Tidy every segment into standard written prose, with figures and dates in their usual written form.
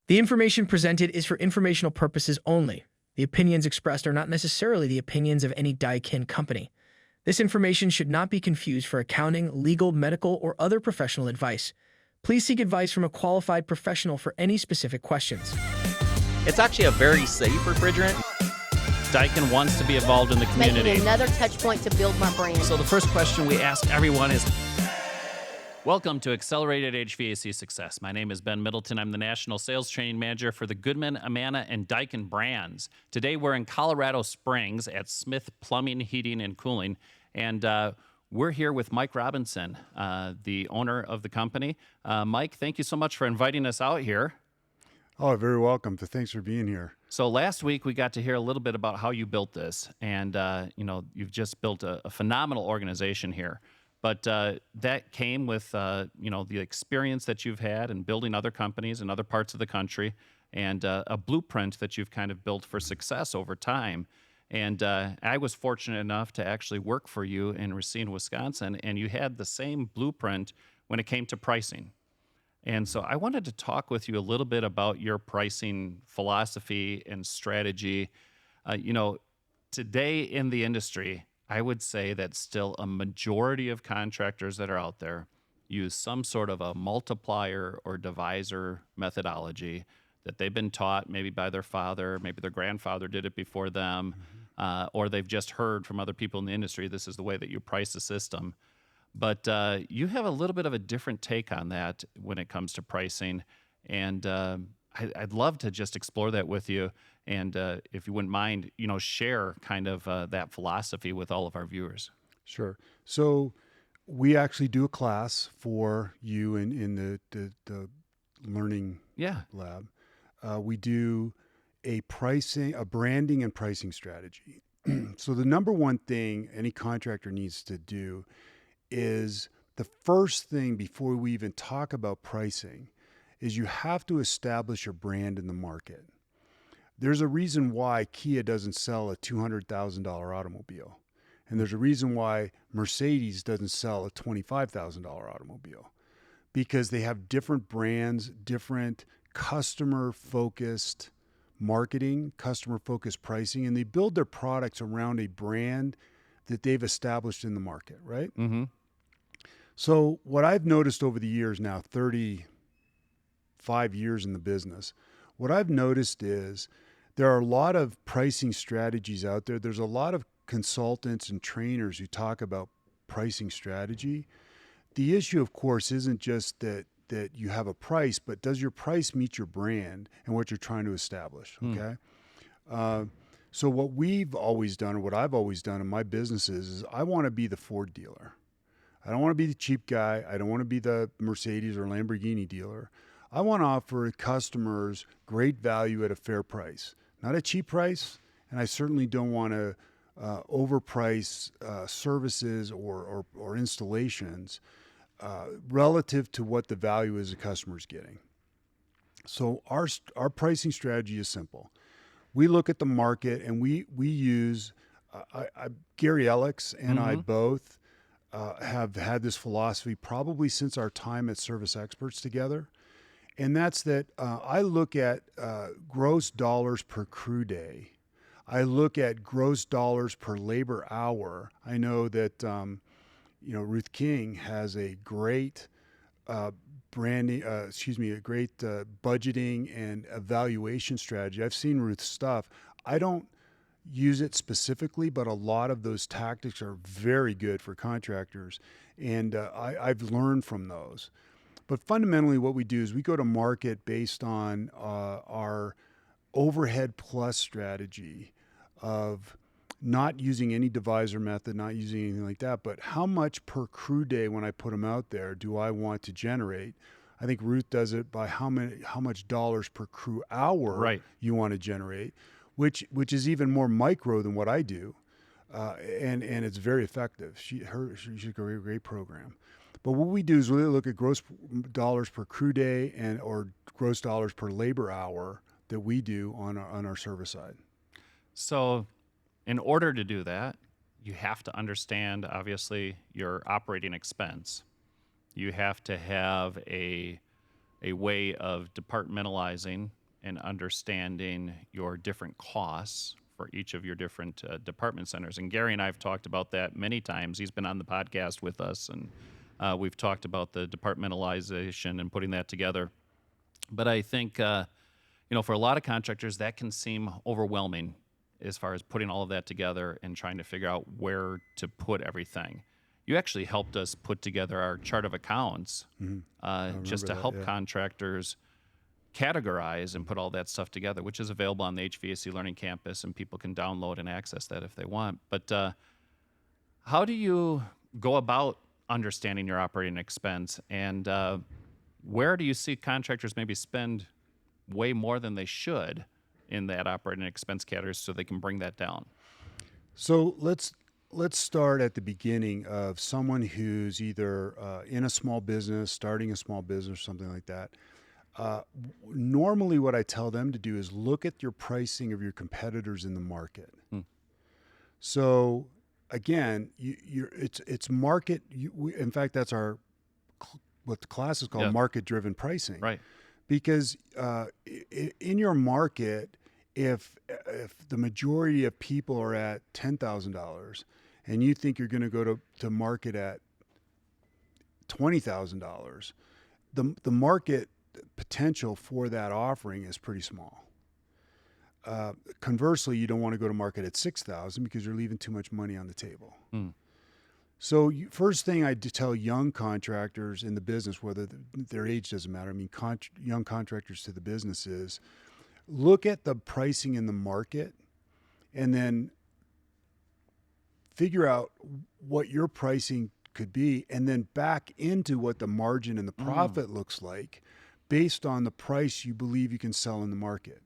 The information presented is for informational purposes only. The opinions expressed are not necessarily the opinions of any Daikin company. This information should not be confused for accounting, legal, medical, or other professional advice. Please seek advice from a qualified professional for any specific questions. It's actually a very safe refrigerant. Daikin wants to be involved in the community. Making another touch point to build my brand. So the first question we ask everyone is, welcome to Accelerated HVAC Success. My name is Ben Middleton. I'm the National Sales Training Manager for the Goodman, Amana, and Daikin brands. Today we're in Colorado Springs at Smith Plumbing, Heating, and Cooling, and we're here with Mike Robinson, the owner of the company. Mike, thank you so much for inviting us out here. Oh, very welcome. Thanks for being here. So last week we got to hear a little bit about how you built this, and you've just built a phenomenal organization here. But that came with the experience that you've had in building other companies in other parts of the country, and a blueprint that you've kind of built for success over time. And I was fortunate enough to actually work for you in Racine, Wisconsin, and you had the same blueprint when it came to pricing. And so I wanted to talk with you a little bit about your pricing philosophy and strategy. Today in the industry, I would say that still a majority of contractors that are out there use some sort of a multiplier or divisor methodology that they've been taught maybe by their father, maybe their grandfather did it before them, or they've just heard from other people in the industry, this is the way that you price the system. But you have a little bit of a different take on that when it comes to pricing, and I'd love to just explore that with you. And if you wouldn't mind, share kind of that philosophy with all of our viewers. Sure. So we actually do a class for you in the learning lab. We do a branding and pricing strategy. So the number one thing any contractor needs to do is the first thing before we even talk about pricing is you have to establish your brand in the market. There's a reason why Kia doesn't sell a $200,000 automobile. And there's a reason why Mercedes doesn't sell a $25,000 automobile, because they have different brands, different customer-focused marketing, customer-focused pricing, and they build their products around a brand that they've established in the market, right? Mm-hmm. So what I've noticed over the years now, 35 years in the business, what I've noticed is there are a lot of pricing strategies out there. There's a lot of consultants and trainers who talk about pricing strategy. The issue, of course, isn't just that you have a price, but does your price meet your brand and what you're trying to establish, okay? So what we've always done, or what I've always done in my businesses, is I want to be the Ford dealer. I don't want to be the cheap guy. I don't want to be the Mercedes or Lamborghini dealer. I want to offer customers great value at a fair price, not a cheap price, and I certainly don't want to overprice services or installations relative to what the value is the customer's getting. So our pricing strategy is simple. We look at the market and we use, Gary Ellicks and I both have had this philosophy probably since our time at Service Experts together. And that's that I look at gross dollars per crew day. I look at gross dollars per labor hour. I know that, Ruth King has a great budgeting and evaluation strategy. I've seen Ruth's stuff. I don't use it specifically, but a lot of those tactics are very good for contractors, and I've learned from those. But fundamentally what we do is we go to market based on our overhead plus strategy of not using any divisor method, not using anything like that, but how much per crew day when I put them out there do I want to generate? I think Ruth does it by how much dollars per crew hour you want to generate, which is even more micro than what I do, and it's very effective. She's a great program. But what we do is really look at gross dollars per crew day or gross dollars per labor hour that we do on our service side. So in order to do that, you have to understand, obviously, your operating expense. You have to have a a way of departmentalizing and understanding your different costs for each of your different department centers. And Gary and I have talked about that many times. He's been on the podcast with us, and we've talked about the departmentalization and putting that together. But I think, for a lot of contractors, that can seem overwhelming as far as putting all of that together and trying to figure out where to put everything. You actually helped us put together our chart of accounts just to help contractors categorize and put all that stuff together, which is available on the HVAC Learning Campus, and people can download and access that if they want. But how do you go about understanding your operating expense, and where do you see contractors maybe spend way more than they should in that operating expense category so they can bring that down? So let's start at the beginning of someone who's either in a small business, starting a small business, or something like that. Normally what I tell them to do is look at your pricing of your competitors in the market. So again, it's market. In fact, that's what the class is called, market-driven pricing. Right. Because in your market, if the majority of people are at $10,000 and you think you're going to go to market at $20,000, the market potential for that offering is pretty small. Conversely, you don't want to go to market at $6,000 because you're leaving too much money on the table. So first thing I tell young contractors in the business, whether their age doesn't matter, I mean young contractors to the business, is look at the pricing in the market and then figure out what your pricing could be, and then back into what the margin and the profit looks like based on the price you believe you can sell in the market.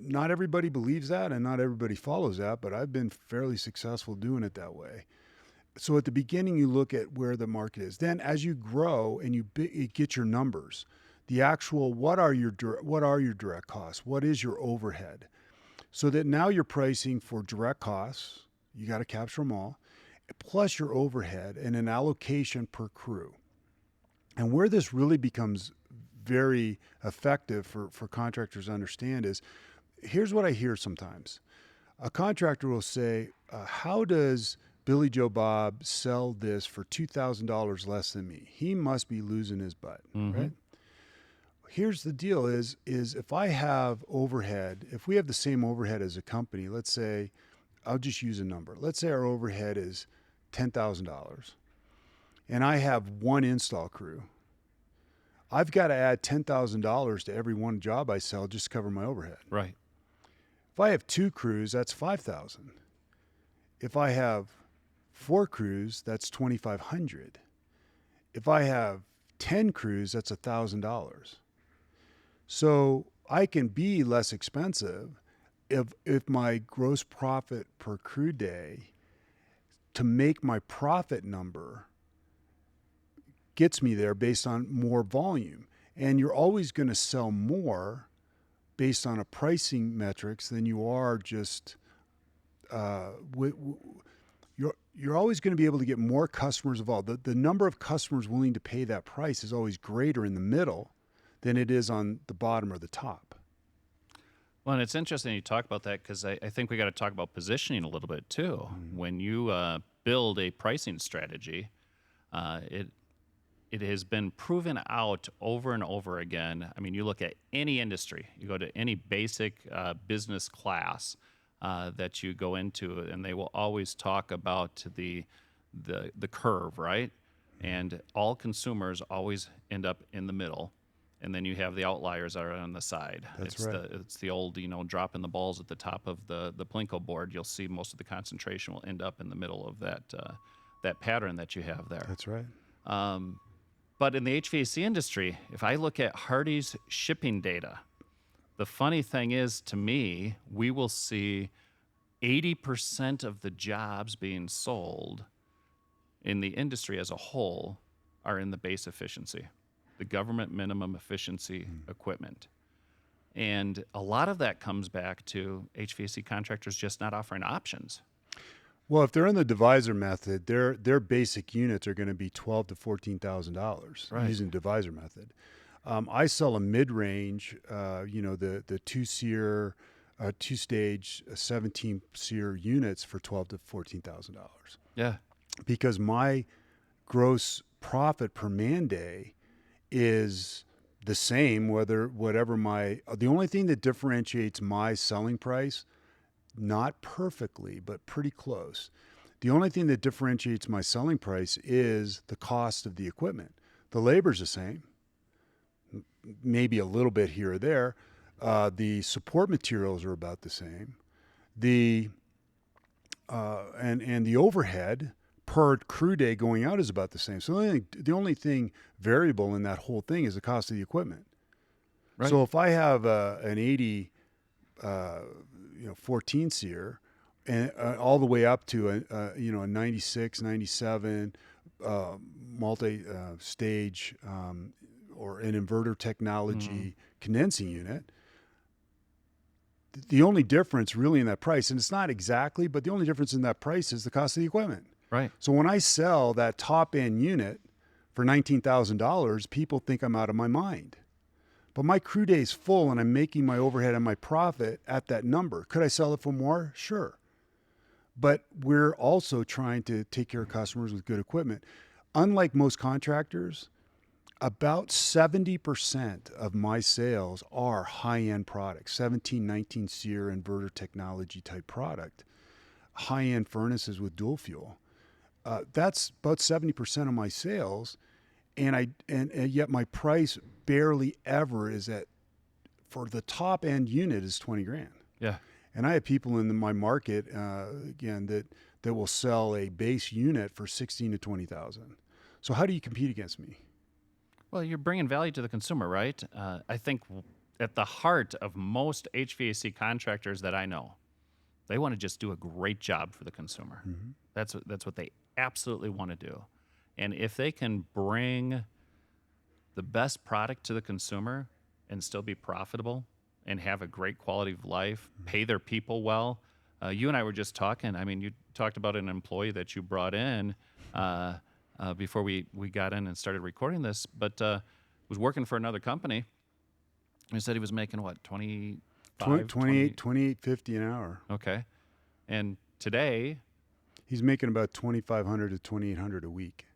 Not everybody believes that and not everybody follows that, but I've been fairly successful doing it that way. So at the beginning, you look at where the market is. Then as you grow and you get your numbers, the actual, what are your direct costs? What is your overhead? So that now you're pricing for direct costs, you got to capture them all, plus your overhead and an allocation per crew. And where this really becomes very effective for contractors to understand is, here's what I hear sometimes. A contractor will say, how does Billy Joe Bob sell this for $2,000 less than me? He must be losing his butt, right? Here's the deal is if I have overhead, if we have the same overhead as a company, let's say, I'll just use a number. Let's say our overhead is $10,000 and I have one install crew. I've got to add $10,000 to every one job I sell just to cover my overhead. Right. If I have 2 crews, that's $5,000. If I have 4 crews, that's $2,500. If I have 10 crews, that's $1,000. So I can be less expensive if my gross profit per crew day to make my profit number gets me there based on more volume. And you're always going to sell more based on a pricing metrics than you are just you're always going to be able to get more customers involved. The number of customers willing to pay that price is always greater in the middle than it is on the bottom or the top. Well, and it's interesting you talk about that, because I think we got to talk about positioning a little bit too. When you build a pricing strategy, it has been proven out over and over again. I mean, you look at any industry, you go to any basic business class that you go into, and they will always talk about the curve, right? And all consumers always end up in the middle. And then you have the outliers that are on the side. It's the old, dropping the balls at the top of the Plinko board. You'll see most of the concentration will end up in the middle of that pattern that you have there. That's right. But in the HVAC industry, if I look at Hardy's shipping data, the funny thing is, to me, we will see 80% of the jobs being sold in the industry as a whole are in the base efficiency, the government minimum efficiency equipment. And a lot of that comes back to HVAC contractors just not offering options. Well, if they're in the divisor method, their basic units are going to be $12,000 to $14,000 Right. using divisor method. I sell a mid-range, the two-stage 17-SEER units for $12,000 to $14,000 Yeah. because my gross profit per man day is the same the only thing that differentiates my selling price, not perfectly, but pretty close. The only thing that differentiates my selling price is the cost of the equipment. The labor's the same, maybe a little bit here or there. The support materials are about the same. And the overhead per crew day going out is about the same. So the only thing variable in that whole thing is the cost of the equipment. Right. So if I have an 80, 14 SEER and all the way up to a 96, 97 multi-stage or an inverter technology condensing unit, the only difference really in that price, and it's not exactly, but the only difference in that price is the cost of the equipment. Right. So when I sell that top end unit for $19,000, people think I'm out of my mind. But my crew day is full and I'm making my overhead and my profit at that number. Could I sell it for more? Sure. But we're also trying to take care of customers with good equipment. Unlike most contractors, about 70% of my sales are high-end products, 17, 19 SEER inverter technology type product, high-end furnaces with dual fuel. That's about 70% of my sales, and yet my price barely ever is for the top end unit is 20 grand. Yeah. And I have people in my market again that will sell a base unit for 16 to 20,000. So how do you compete against me? Well, you're bringing value to the consumer, right? I think at the heart of most HVAC contractors that I know, they want to just do a great job for the consumer. Mm-hmm. That's what they absolutely want to do. And if they can bring the best product to the consumer and still be profitable and have a great quality of life, pay their people well. You and I were just talking. I mean, you talked about an employee that you brought in before we got in and started recording this, but was working for another company. He said he was making what, 28.50 an hour. Okay. And today, he's making about 2,500 to 2,800 a week.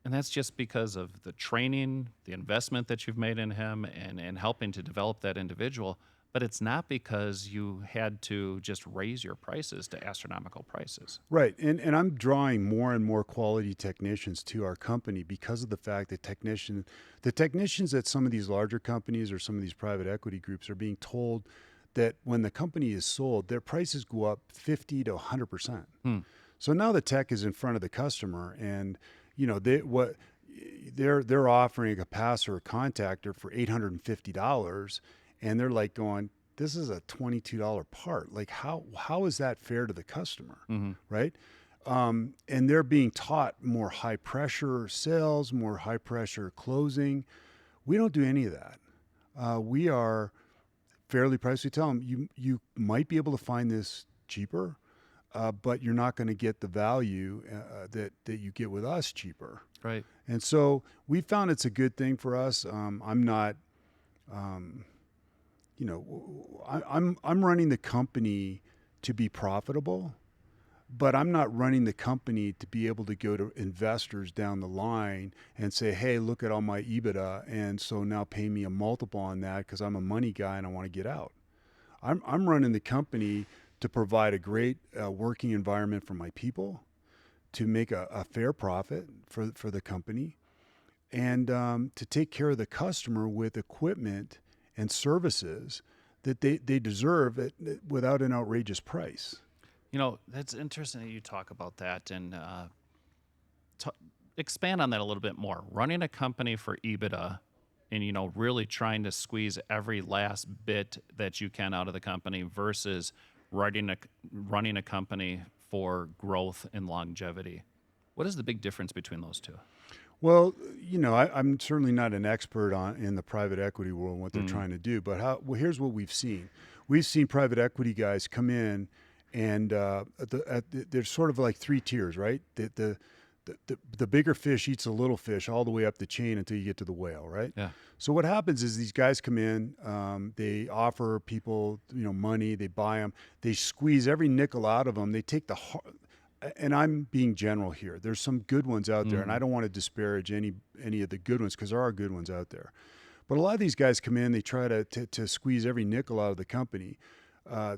and that's just because of the training, the investment that you've made in him and helping to develop that individual. But it's not because you had to just raise your prices to astronomical prices. Right. And I'm drawing more and more quality technicians to our company because of the fact that the technicians at some of these larger companies or some of these private equity groups are being told that when the company is sold, their prices go up 50 to 100%. So now the tech is in front of the customer, and you know they're offering a capacitor or contactor for $850. And they're like going, this is a $22 part. Like how is that fair to the customer, right? And they're being taught more high pressure sales, more high pressure closing. We don't do any of that. We are fairly priced. We tell them you might be able to find this cheaper, but you're not going to get the value that you get with us cheaper. Right. And so we found it's a good thing for us. I'm not. I'm running the company to be profitable, but I'm not running the company to be able to go to investors down the line and say, hey, look at all my EBITA, and so now pay me a multiple on that because I'm a money guy and I want to get out. I'm running the company to provide a great working environment for my people, to make a fair profit for the company, and to take care of the customer with equipment and services that they deserve without an outrageous price. You know, that's interesting that you talk about that, and expand on that a little bit more. Running a company for EBITDA and, you know, really trying to squeeze every last bit that you can out of the company versus running a company for growth and longevity. What is the big difference between those two? Well, you know, I'm certainly not an expert in the private equity world and what they're trying to do, but here's what we've seen. We've seen private equity guys come in And there's sort of like three tiers, right? The bigger fish eats the little fish all the way up the chain until you get to the whale, right? Yeah. So what happens is these guys come in, they offer people, money, they buy them, they squeeze every nickel out of them. They take and I'm being general here. There's some good ones out there, and I don't want to disparage any of the good ones because there are good ones out there. But a lot of these guys come in, they try to squeeze every nickel out of the company.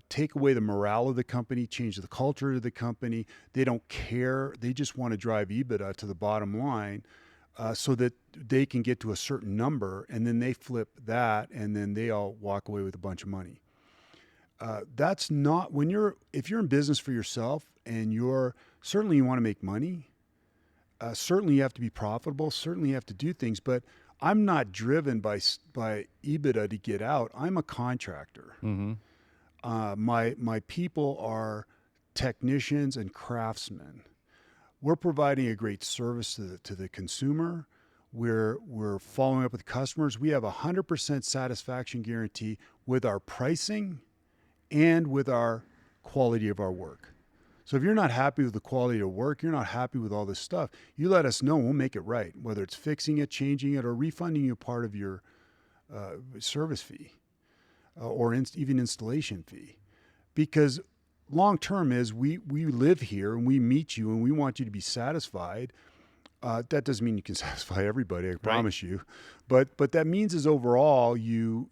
Take away the morale of the company, change the culture of the company. They don't care. They just want to drive EBITDA to the bottom line so that they can get to a certain number, and then they flip that, and then they all walk away with a bunch of money. That's not if you're in business for yourself and certainly you want to make money. Certainly you have to be profitable. Certainly you have to do things, but I'm not driven by EBITDA to get out. I'm a contractor. Mm-hmm. My people are technicians and craftsmen. We're providing a great service to the consumer. We're following up with customers. We have 100% satisfaction guarantee with our pricing and with our quality of our work. So if you're not happy with the quality of work, you're not happy with all this stuff, you let us know, we'll make it right, whether it's fixing it, changing it, or refunding you part of your service fee. Or even installation fee, because long term is we live here and we meet you and we want you to be satisfied. That doesn't mean you can satisfy everybody, I promise you, but that means is overall you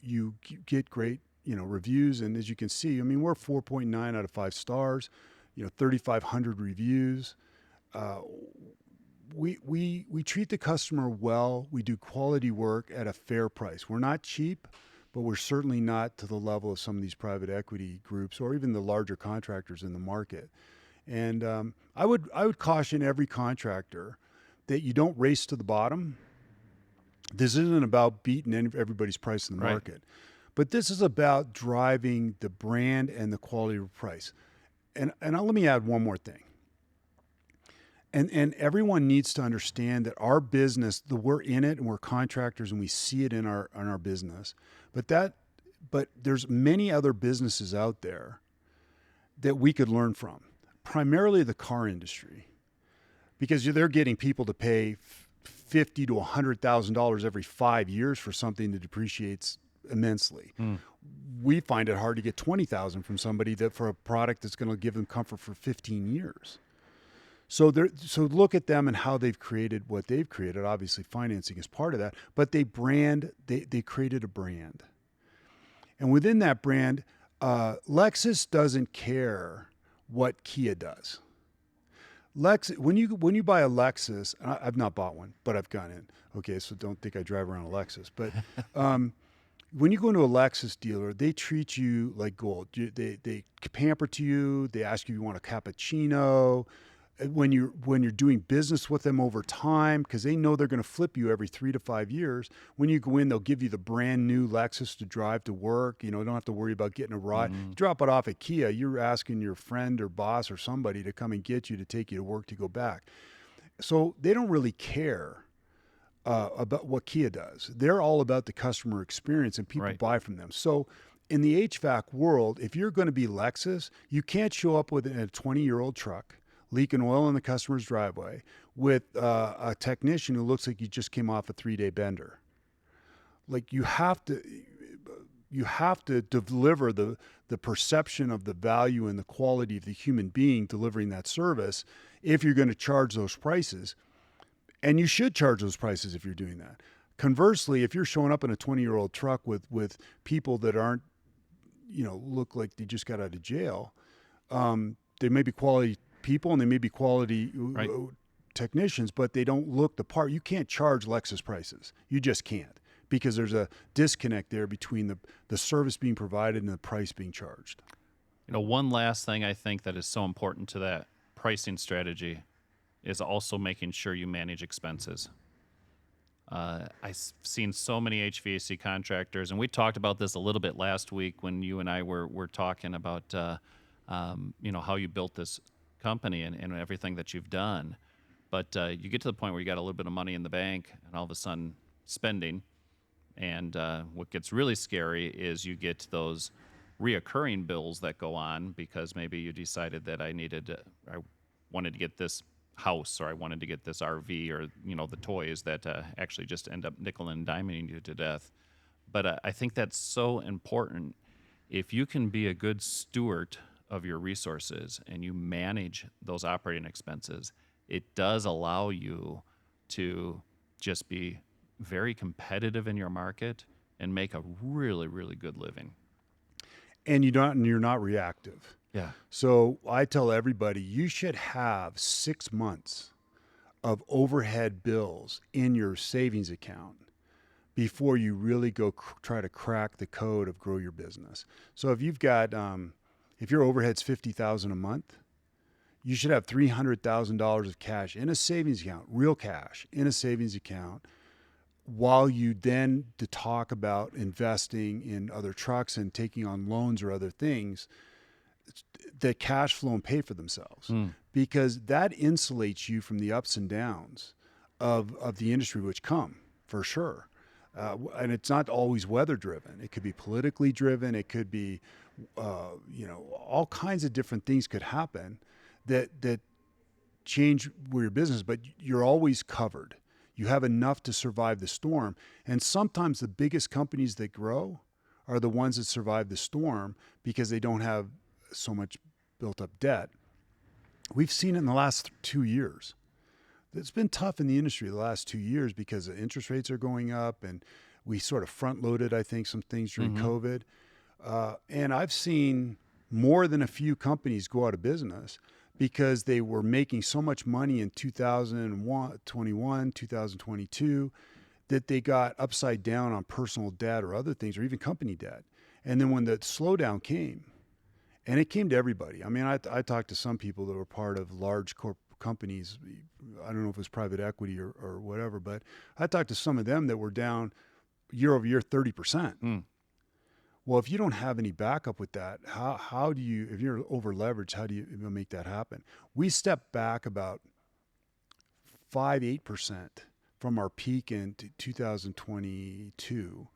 get great reviews, and as you can see, I mean we're 4.9 out of 5 stars, 3,500 reviews. We treat the customer well. We do quality work at a fair price. We're not cheap, but we're certainly not to the level of some of these private equity groups or even the larger contractors in the market. And I would caution every contractor that you don't race to the bottom. This isn't about beating everybody's price in the market, but this is about driving the brand and the quality of price. And let me add one more thing. And everyone needs to understand that our business, we're in it and we're contractors and we see it in our business. But there's many other businesses out there that we could learn from, primarily the car industry, because they're getting people to pay $50,000 to $100,000 every 5 years for something that depreciates immensely. We find it hard to get $20,000 from somebody for a product that's going to give them comfort for 15 years. So look at them and how they've created what they've created. Obviously, financing is part of that, but they created a brand. And within that brand, Lexus doesn't care what Kia does. When you buy a Lexus, and I've not bought one, but I've gone in. Okay, so don't think I drive around a Lexus. But when you go into a Lexus dealer, they treat you like gold. They pamper to you. They ask you if you want a cappuccino. When you're doing business with them over time, because they know they're going to flip you every 3 to 5 years. When you go in, they'll give you the brand new Lexus to drive to work. You don't have to worry about getting a ride. You drop it off at Kia, you're asking your friend or boss or somebody to come and get you to take you to work to go back. So they don't really care about what Kia does. They're all about the customer experience, and people buy from them. So in the HVAC world, if you're going to be Lexus, you can't show up with a 20-year-old truck leaking oil in the customer's driveway with a technician who looks like you just came off a 3-day bender. Like you have to deliver the perception of the value and the quality of the human being delivering that service if you're going to charge those prices. And you should charge those prices if you're doing that. Conversely, if you're showing up in a 20-year-old truck with people that aren't, look like they just got out of jail, they may be quality people and they may be quality technicians, but they don't look the part. You can't charge Lexus prices. You just can't, because there's a disconnect there between the service being provided and the price being charged. One last thing I think that is so important to that pricing strategy is also making sure you manage expenses. I've seen so many HVAC contractors, and we talked about this a little bit last week when you and I were talking about how you built this company and everything that you've done. But you get to the point where you got a little bit of money in the bank and all of a sudden spending. And what gets really scary is you get those reoccurring bills that go on because maybe you decided that I wanted to get this house, or I wanted to get this RV, or the toys that actually just end up nickel and diming you to death. But I think that's so important. If you can be a good steward of your resources and you manage those operating expenses, it does allow you to just be very competitive in your market and make a really, really good living. And you're not reactive. Yeah. So I tell everybody, you should have 6 months of overhead bills in your savings account before you really go try to crack the code of grow your business. So if you've got, if your overhead's $50,000 a month, you should have $300,000 of cash in a savings account, real cash in a savings account, while you then to talk about investing in other trucks and taking on loans or other things, the cash flow and pay for themselves, because that insulates you from the ups and downs of the industry, which come for sure. And it's not always weather driven. It could be politically driven. It could be, all kinds of different things could happen that change your business, but you're always covered. You have enough to survive the storm. And sometimes the biggest companies that grow are the ones that survive the storm because they don't have so much built up debt. We've seen it in the last 2 years. It's been tough in the industry the last 2 years because the interest rates are going up, and we sort of front loaded, I think, some things during COVID. And I've seen more than a few companies go out of business because they were making so much money in 2021, 2022, that they got upside down on personal debt or other things, or even company debt. And then when the slowdown came, and it came to everybody. I mean, I talked to some people that were part of large companies. I don't know if it was private equity or whatever, but I talked to some of them that were down year over year 30%. Well, if you don't have any backup with that, how do you, if you're over leveraged, how do you make that happen? We stepped back about 5-8% from our peak in 2022,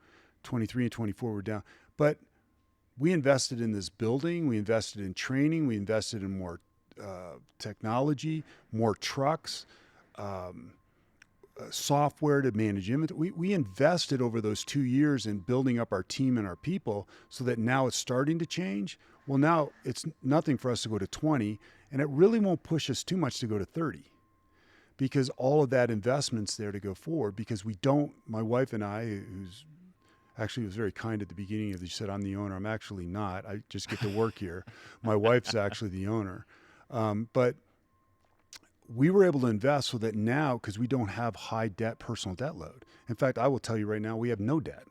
23 and 24 were down. But we invested in this building, we invested in training, we invested in more technology, more trucks, software to manage inventory. We invested over those 2 years in building up our team and our people so that now it's starting to change. Well, now it's nothing for us to go to 20, and it really won't push us too much to go to 30, because all of that investment's there to go forward, because we don't, my wife and I, who's actually was very kind at the beginning of this, she said, I'm the owner. I'm actually not. I just get to work here. My wife's actually the owner. But we were able to invest so that now, because we don't have high debt, personal debt load. In fact, I will tell you right now, we have no debt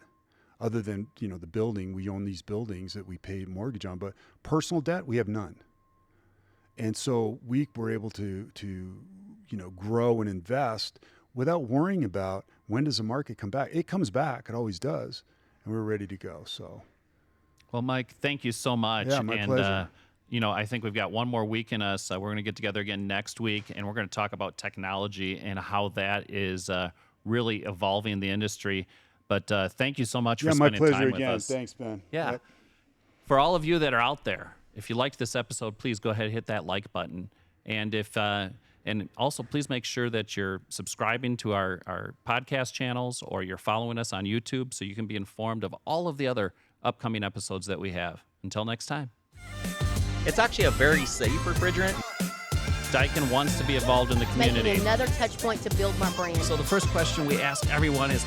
other than, the building. We own these buildings that we pay mortgage on, but personal debt, we have none. And so we were able to grow and invest without worrying about when does the market come back. It comes back. It always does. And we're ready to go. So, well, Mike, thank you so much. Yeah, my pleasure. I think we've got one more week in us. We're going to get together again next week, and we're going to talk about technology and how that is really evolving the industry. But thank you so much for spending time with us. Thanks, Ben. Yeah. Yep. For all of you that are out there, if you liked this episode, please go ahead and hit that like button. And and also please make sure that you're subscribing to our podcast channels, or you're following us on YouTube so you can be informed of all of the other upcoming episodes that we have. Until next time. It's actually a very safe refrigerant. Daikin wants to be involved in the community. Making another touch point to build my brand. So the first question we ask everyone is,